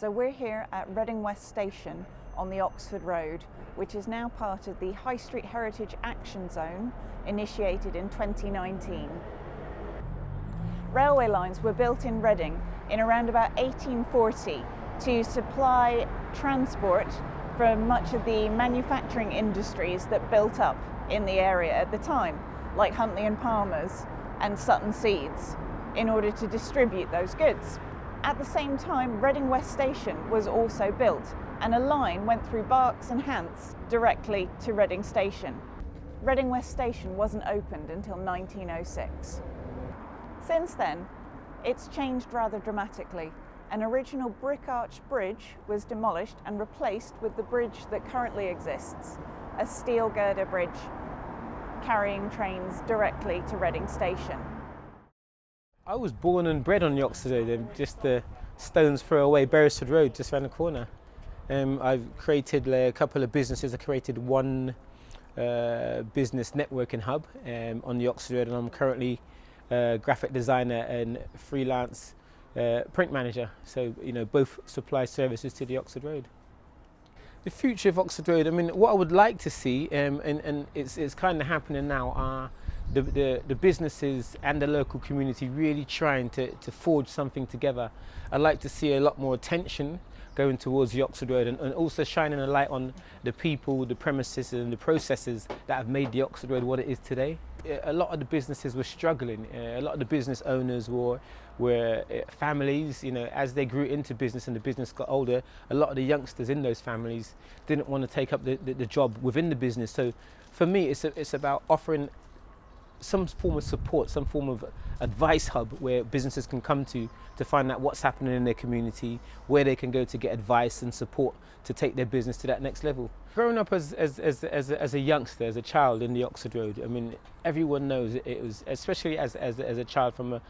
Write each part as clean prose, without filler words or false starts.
So we're here at Reading West Station on the Oxford Road, which is now part of the High Street Heritage Action Zone, initiated in 2019. Railway lines were built in Reading in around about 1840 to supply transport for much of the manufacturing industries that built up in the area at the time, like Huntley and Palmer's and Sutton Seeds, in order to distribute those goods. At the same time, Reading West Station was also built, and a line went through Berks and Hants directly to Reading Station. Reading West Station wasn't opened until 1906. Since then, it's changed rather dramatically. An original brick arch bridge was demolished and replaced with the bridge that currently exists, a steel girder bridge carrying trains directly to Reading Station. I was born and bred on the Oxford Road, just the stone's throw away Beresford Road, just around the corner. I've created a couple of businesses. I created one business networking hub on the Oxford Road, and I'm currently a graphic designer and freelance print manager. So, both supply services to the Oxford Road. The future of Oxford Road, what I would like to see, and it's kind of happening now, are the businesses and the local community really trying to forge something together. I'd like to see a lot more attention going towards the Oxford Road, and also shining a light on the people, the premises and the processes that have made the Oxford Road what it is today. A lot of the businesses were struggling. A lot of the business owners were families. As they grew into business and the business got older, a lot of the youngsters in those families didn't want to take up the job within the business. So for me, it's about offering some form of support, some form of advice hub where businesses can come to find out what's happening in their community, where they can go to get advice and support to take their business to that next level. Growing up as a youngster, as a child in the Oxford Road, everyone knows it was, especially as a child from a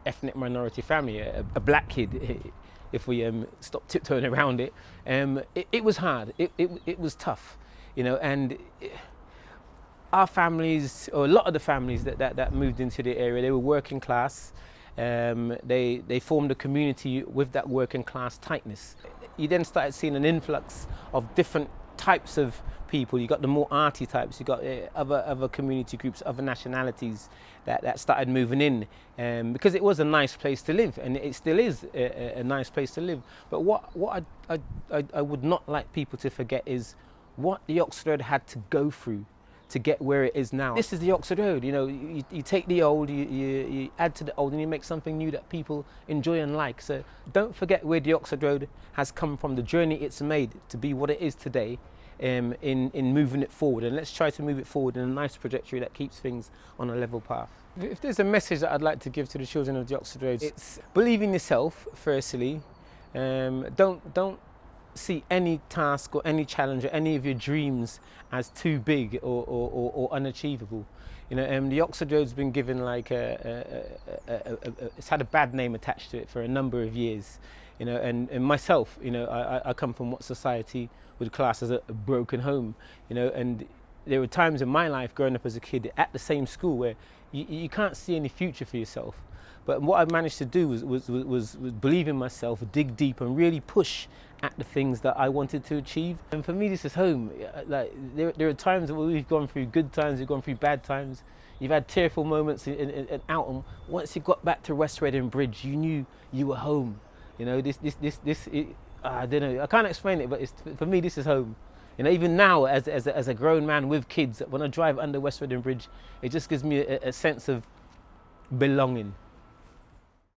ethnic minority family, a black kid, if we stop tiptoeing around it, it was hard, it was tough, and our families, or a lot of the families that moved into the area, they were working class. They formed a community with that working class tightness. You then started seeing an influx of different types of people. You got the more arty types, you got other community groups, other nationalities that started moving in, because it was a nice place to live, and it still is a nice place to live. But what I would not like people to forget is what the Oxford Road had to go through to get where it is now. This is the Oxford Road. You take the old, you add to the old, and you make something new that people enjoy and like. So don't forget where the Oxford Road has come from, the journey it's made to be what it is today, in moving it forward. And let's try to move it forward in a nice trajectory that keeps things on a level path. If there's a message that I'd like to give to the children of the Oxford Road, it's believe in yourself, firstly. Don't see any task or any challenge or any of your dreams as too big or unachievable. The Oxford Road's been given it's had a bad name attached to it for a number of years. And myself, I come from what society would class as a broken home. And there were times in my life growing up as a kid at the same school where you can't see any future for yourself. But what I managed to do was believe in myself, dig deep, and really push at the things that I wanted to achieve. And for me, this is home. There are times where we've gone through good times, we've gone through bad times. You've had tearful moments in Alton. Once you got back to West Reading Bridge, you knew you were home. I don't know. I can't explain it, but for me, this is home. Even now, as a grown man with kids, when I drive under West Reading Bridge, it just gives me a sense of belonging.